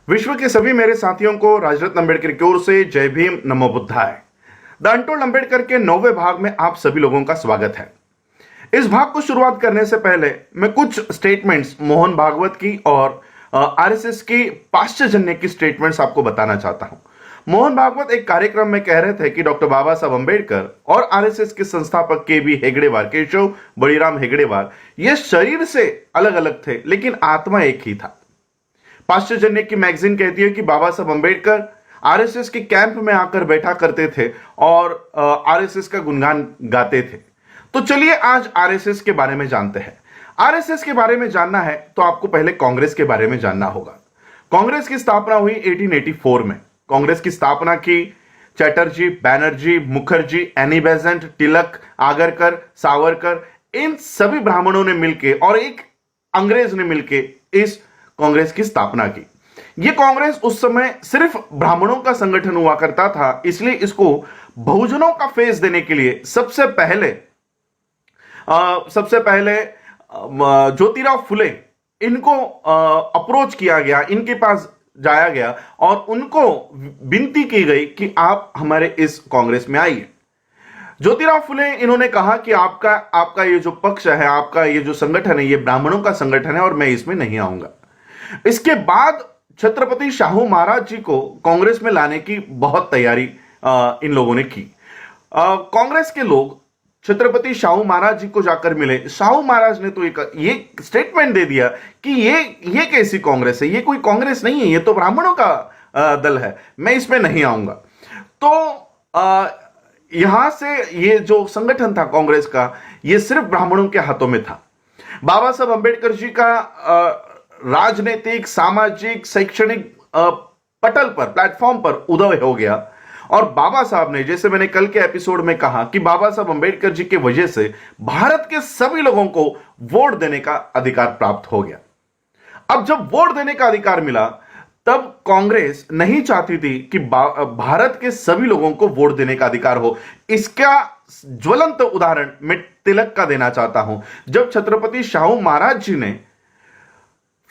विश्व के सभी मेरे साथियों को राजरत्न अंबेडकर की ओर से जय भीम, नमो बुद्धाय। द अनटोल्ड अंबेडकर के 9वें भाग में आप सभी लोगों का स्वागत है। इस भाग को शुरुआत करने से पहले मैं कुछ स्टेटमेंट्स मोहन भागवत की और आरएसएस की पाश्चजन्य की स्टेटमेंट्स आपको बताना चाहता हूं। मोहन भागवत एक कार्यक्रम में कह रहे थे कि डॉक्टर बाबा साहब अंबेडकर और आरएसएस के संस्थापक केबी हेगड़ेवार, केशव बलिराम हेगड़ेवार, ये शरीर से अलग अलग थे लेकिन आत्मा एक ही था। पाश्चजन्य की मैगजीन कहती है कि बाबा साहब अंबेडकर आरएसएस के कैंप में आकर बैठा करते थे और आरएसएस का गुणगान गाते थे। तो चलिए आज आरएसएस के बारे में जानते हैं। आरएसएस के बारे में जानना है तो आपको पहले कांग्रेस के बारे में जानना होगा। कांग्रेस की स्थापना हुई 1884 में। कांग्रेस की स्थापना की चैटर्जी, बैनर्जी, मुखर्जी, एनी बेसेंट, तिलक, आगरकर, सावरकर, इन सभी ब्राह्मणों ने मिलकर और एक अंग्रेज ने मिलकर इस कांग्रेस की स्थापना की। यह कांग्रेस उस समय सिर्फ ब्राह्मणों का संगठन हुआ करता था, इसलिए इसको बहुजनों का फेस देने के लिए सबसे पहले ज्योतिराव फुले इनको अप्रोच किया गया, इनके पास जाया गया और उनको विनती की गई कि आप हमारे इस कांग्रेस में आइए। ज्योतिराव फुले इन्होंने कहा कि आपका ये जो पक्ष है, आपका ये जो संगठन है, ये ब्राह्मणों का संगठन है और मैं इसमें नहीं आऊंगा। इसके बाद छत्रपति शाहू महाराज जी को कांग्रेस में लाने की बहुत तैयारी इन लोगों ने की। कांग्रेस के लोग छत्रपति शाहू महाराज जी को जाकर मिले। शाहू महाराज ने तो ये स्टेटमेंट दे दिया कि ये कैसी कांग्रेस है, ये कोई कांग्रेस नहीं है, ये तो ब्राह्मणों का दल है, मैं इसमें नहीं आऊंगा। तो यहां से ये जो संगठन था कांग्रेस का, ये सिर्फ ब्राह्मणों के हाथों में था। बाबा साहब अंबेडकर जी का राजनीतिक, सामाजिक, शैक्षणिक पटल पर, प्लेटफॉर्म पर उदय हो गया और बाबा साहब ने, जैसे मैंने कल के एपिसोड में कहा कि बाबा साहब अंबेडकर जी की वजह से भारत के सभी लोगों को वोट देने का अधिकार प्राप्त हो गया। अब जब वोट देने का अधिकार मिला तब कांग्रेस नहीं चाहती थी कि भारत के सभी लोगों को वोट देने का अधिकार हो। इसका ज्वलंत उदाहरण मैं तिलक का देना चाहता हूं। जब छत्रपति शाहू महाराज जी ने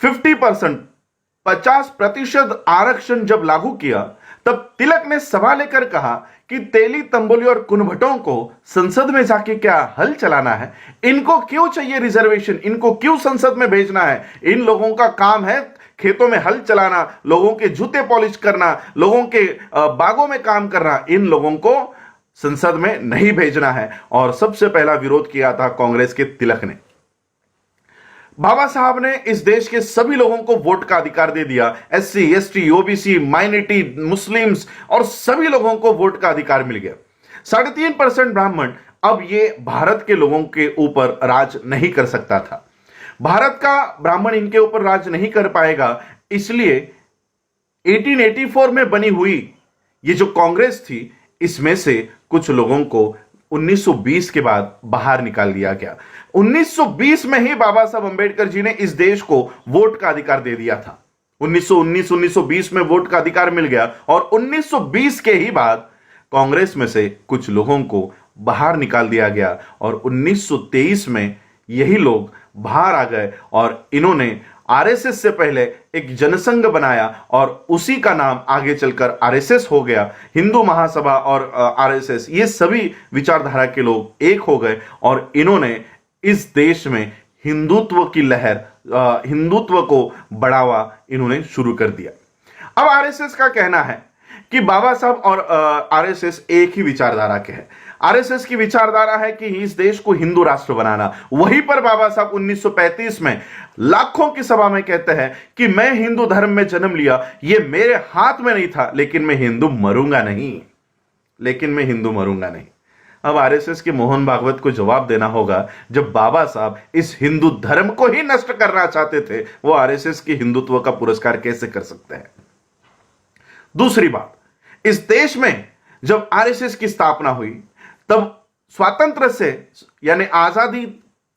50% आरक्षण जब लागू किया तब तिलक ने सवाल लेकर कहा कि तेली, तंबोली और कुनभटों को संसद में जाके क्या हल चलाना है? इनको क्यों चाहिए रिजर्वेशन? इनको क्यों संसद में भेजना है? इन लोगों का काम है खेतों में हल चलाना, लोगों के जूते पॉलिश करना, लोगों के बागों में काम करना। इन लोगों को संसद में नहीं भेजना है। और सबसे पहला विरोध किया था कांग्रेस के तिलक ने। बाबा साहब ने इस देश के सभी लोगों को वोट का अधिकार दे दिया। SC, ST, OBC, minority, Muslims और सभी लोगों को वोट का अधिकार मिल गया। 3.5% ब्राह्मण अब ये भारत के लोगों के ऊपर राज नहीं कर सकता था। भारत का ब्राह्मण इनके ऊपर राज नहीं कर पाएगा, इसलिए 1884 में बनी हुई ये जो कांग्रेस थी, इसमें से कुछ लोगों को 1920 के बाद बाहर निकाल दिया गया। 1920 में ही बाबा साहब अंबेडकर जी ने इस देश को वोट का अधिकार दे दिया था। 1919-1920 में वोट का अधिकार मिल गया और 1920 के ही बाद कांग्रेस में से कुछ लोगों को बाहर निकाल दिया गया और 1923 में यही लोग बाहर आ गए और इन्होंने आरएसएस से पहले एक जनसंघ बनाया और उसी का नाम आगे चलकर आरएसएस हो गया। हिंदू महासभा और आरएसएस, ये सभी विचारधारा के लोग एक हो गए और इन्होंने इस देश में हिंदुत्व की लहर, हिंदुत्व को बढ़ावा इन्होंने शुरू कर दिया। अब आरएसएस का कहना है कि बाबा साहब और आरएसएस एक ही विचारधारा के हैं। आरएसएस की विचारधारा है कि इस देश को हिंदू राष्ट्र बनाना। वहीं पर बाबा साहब 1935 में लाखों की सभा में कहते हैं कि मैं हिंदू धर्म में जन्म लिया, यह मेरे हाथ में नहीं था, लेकिन मैं हिंदू मरूंगा नहीं। अब आरएसएस के मोहन भागवत को जवाब देना होगा, जब बाबा साहब इस हिंदू धर्म को ही नष्ट करना चाहते थे, वो आरएसएस की हिंदुत्व का पुरस्कार कैसे कर सकते हैं? दूसरी बात, इस देश में जब आरएसएस की स्थापना हुई तब स्वातंत्र से यानी आजादी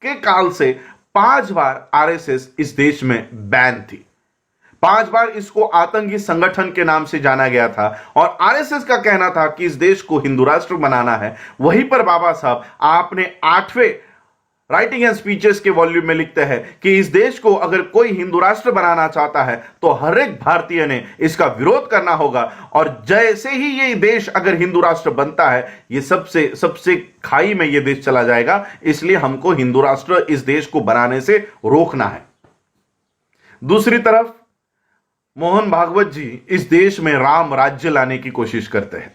के काल से 5 बार आरएसएस इस देश में बैन थी। 5 बार इसको आतंकी संगठन के नाम से जाना गया था और आरएसएस का कहना था कि इस देश को हिंदू राष्ट्र बनाना है। वहीं पर बाबा साहब आपने 8वें राइटिंग एंड स्पीचेस के वॉल्यूम में लिखते हैं कि इस देश को अगर कोई हिंदू राष्ट्र बनाना चाहता है तो हर एक भारतीय ने इसका विरोध करना होगा, और जैसे ही ये देश अगर हिंदू राष्ट्र बनता है ये सबसे सबसे खाई में ये देश चला जाएगा, इसलिए हमको हिंदू राष्ट्र इस देश को बनाने से रोकना है। दूसरी तरफ मोहन भागवत जी इस देश में राम राज्य लाने की कोशिश करते हैं,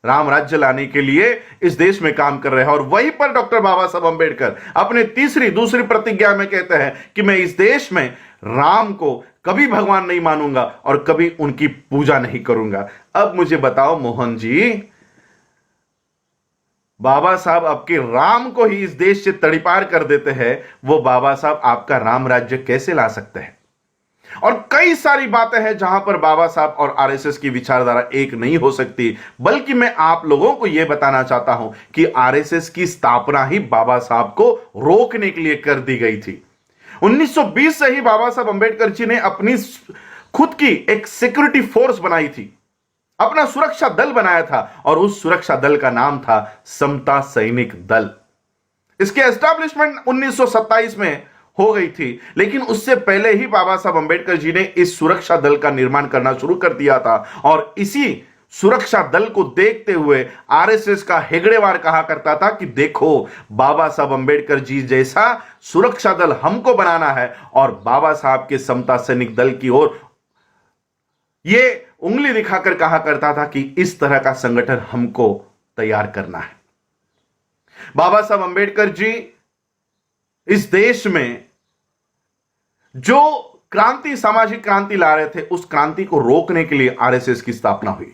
राम राज्य लाने के लिए इस देश में काम कर रहे हैं। और वहीं पर डॉक्टर बाबा साहब अंबेडकर अपने दूसरी प्रतिज्ञा में कहते हैं कि मैं इस देश में राम को कभी भगवान नहीं मानूंगा और कभी उनकी पूजा नहीं करूंगा। अब मुझे बताओ मोहन जी, बाबा साहब आपके राम को ही इस देश से तड़ीपार कर देते हैं, वो बाबा साहब आपका राम राज्य कैसे ला सकते हैं? और कई सारी बातें हैं जहां पर बाबा साहब और आरएसएस की विचारधारा एक नहीं हो सकती, बल्कि मैं आप लोगों को यह बताना चाहता हूं कि आरएसएस की स्थापना ही बाबा साहब को रोकने के लिए कर दी गई थी। 1920 से ही बाबा साहब अंबेडकर जी ने अपनी खुद की एक सिक्योरिटी फोर्स बनाई थी, अपना सुरक्षा दल बनाया था, और उस सुरक्षा दल का नाम था समता सैनिक दल। इसके एस्टैब्लिशमेंट 1927 में हो गई थी, लेकिन उससे पहले ही बाबा साहब अंबेडकर जी ने इस सुरक्षा दल का निर्माण करना शुरू कर दिया था। और इसी सुरक्षा दल को देखते हुए आरएसएस का हेगड़ेवार कहा करता था कि देखो, बाबा साहब अंबेडकर जी जैसा सुरक्षा दल हमको बनाना है, और बाबा साहब के समता सैनिक दल की ओर यह उंगली दिखाकर कहा करता था कि इस तरह का संगठन हमको तैयार करना है। बाबा साहब अंबेडकर जी इस देश में जो क्रांति, सामाजिक क्रांति ला रहे थे, उस क्रांति को रोकने के लिए आरएसएस की स्थापना हुई।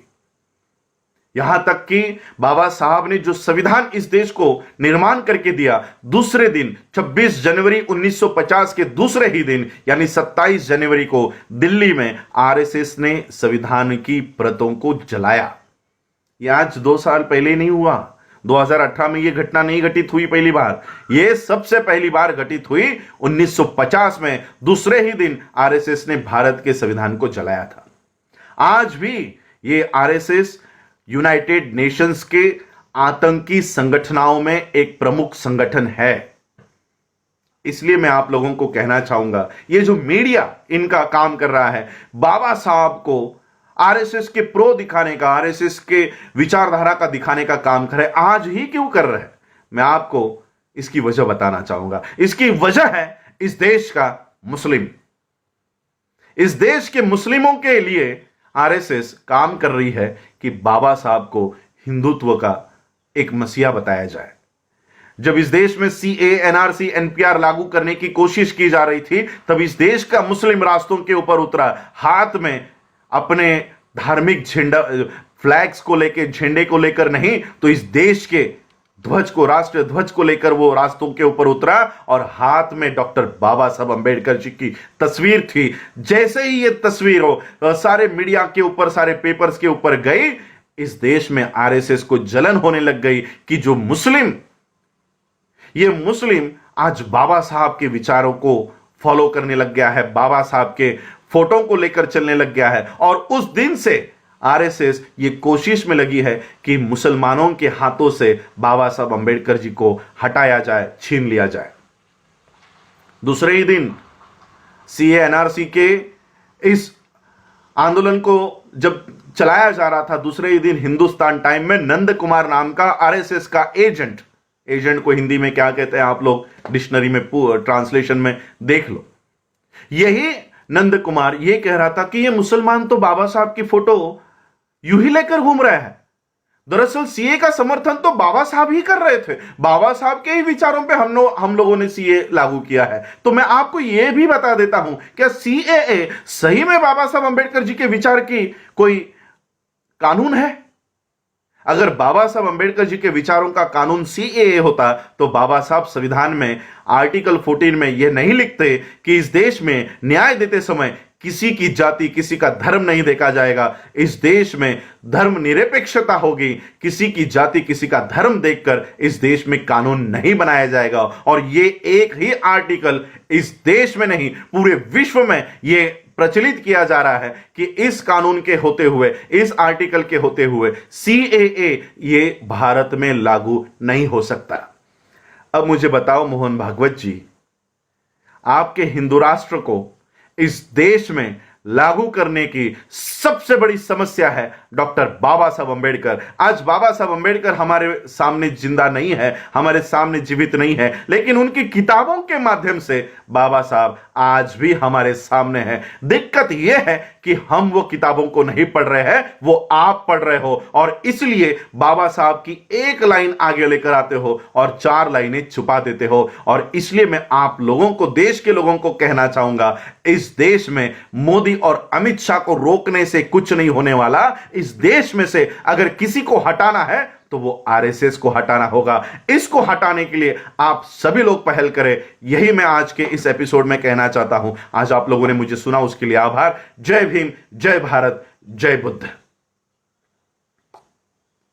यहां तक कि बाबा साहब ने जो संविधान इस देश को निर्माण करके दिया, दूसरे दिन 26 जनवरी 1950 के दूसरे ही दिन यानी 27 जनवरी को दिल्ली में आरएसएस ने संविधान की प्रतों को जलाया। यह आज 2 साल पहले नहीं हुआ, 2018 में यह घटना नहीं घटित हुई पहली बार, यह सबसे पहली बार घटित हुई 1950 में। दूसरे ही दिन आरएसएस ने भारत के संविधान को जलाया था। आज भी यह आरएसएस यूनाइटेड नेशंस के आतंकी संगठनों में एक प्रमुख संगठन है। इसलिए मैं आप लोगों को कहना चाहूंगा, यह जो मीडिया इनका काम कर रहा है, बाबा साहब को आरएसएस के प्रो दिखाने का, आरएसएस के विचारधारा का दिखाने का काम करे, आज ही क्यों कर रहे हैं? मैं आपको इसकी वजह बताना चाहूंगा। इसकी वजह है इस देश का मुस्लिम। इस देश के मुस्लिमों के लिए आरएसएस काम कर रही है कि बाबा साहब को हिंदुत्व का एक मसीहा बताया जाए। जब इस देश में सीए, एनआरसी, एनपीआर लागू करने की कोशिश की जा रही थी, तब इस देश का मुस्लिम रास्तों के ऊपर उतरा, हाथ में अपने धार्मिक झंडा, फ्लैग्स को लेकर, झंडे को लेकर नहीं, तो इस देश के ध्वज को, राष्ट्रीय ध्वज को लेकर वो रास्तों के ऊपर उतरा, और हाथ में डॉक्टर बाबा साहब अंबेडकर जी की तस्वीर थी। जैसे ही ये तस्वीर हो सारे मीडिया के ऊपर, सारे पेपर्स के ऊपर गई, इस देश में आरएसएस को जलन होने लग गई कि जो मुस्लिम, ये मुस्लिम आज बाबा साहब के विचारों को फॉलो करने लग गया है, बाबा साहब के फोटो को लेकर चलने लग गया है। और उस दिन से आरएसएस ये कोशिश में लगी है कि मुसलमानों के हाथों से बाबा साहब अंबेडकर जी को हटाया जाए, छीन लिया जाए। दूसरे ही दिन सीए, एनआरसी के इस आंदोलन को जब चलाया जा रहा था, दूसरे ही दिन हिंदुस्तान टाइम में नंद कुमार नाम का आरएसएस का एजेंट को हिंदी में क्या कहते हैं आप लोग डिक्शनरी में ट्रांसलेशन में देख लो, यही नंद कुमार ये कह रहा था कि ये मुसलमान तो बाबा साहब की फोटो यूं ही लेकर घूम रहे हैं। दरअसल सीए का समर्थन तो बाबा साहब ही कर रहे थे, बाबा साहब के ही विचारों पे हम लोगों ने सीए लागू किया है। तो मैं आपको यह भी बता देता हूं, क्या सीएए सही में बाबा साहब अंबेडकर जी के विचार की कोई कानून है? अगर बाबा साहब अंबेडकर जी के विचारों का कानून सीएए होता तो बाबा साहब संविधान में आर्टिकल 14 में यह नहीं लिखते कि इस देश में न्याय देते समय किसी की जाति, किसी का धर्म नहीं देखा जाएगा। इस देश में धर्म निरपेक्षता होगी, किसी की जाति, किसी का धर्म देखकर इस देश में कानून नहीं बनाया जाएगा। और ये एक ही आर्टिकल इस देश में नहीं, पूरे विश्व में ये प्रचलित किया जा रहा है कि इस कानून के होते हुए, इस आर्टिकल के होते हुए सीएए ये भारत में लागू नहीं हो सकता। अब मुझे बताओ मोहन भागवत जी, आपके हिंदू राष्ट्र को इस देश में लागू करने की सबसे बड़ी समस्या है डॉक्टर बाबा साहब अंबेडकर। आज बाबा साहब अंबेडकर हमारे सामने जिंदा नहीं है, हमारे सामने जीवित नहीं है, लेकिन उनकी किताबों के माध्यम से बाबा साहब आज भी हमारे सामने हैं। दिक्कत यह है कि हम वो किताबों को नहीं पढ़ रहे हैं, वो आप पढ़ रहे हो, और इसलिए बाबा साहब की एक लाइन आगे लेकर आते हो और 4 लाइनें छुपा देते हो। और इसलिए मैं आप लोगों को, देश के लोगों को कहना चाहूंगा, इस देश में मोदी और अमित शाह को रोकने से कुछ नहीं होने वाला। इस देश में से अगर किसी को हटाना है तो वो आरएसएस को हटाना होगा। इसको हटाने के लिए आप सभी लोग पहल करें, यही मैं आज के इस एपिसोड में कहना चाहता हूं। आज आप लोगों ने मुझे सुना, उसके लिए आभार। जय भीम, जय भारत, जय बुद्ध।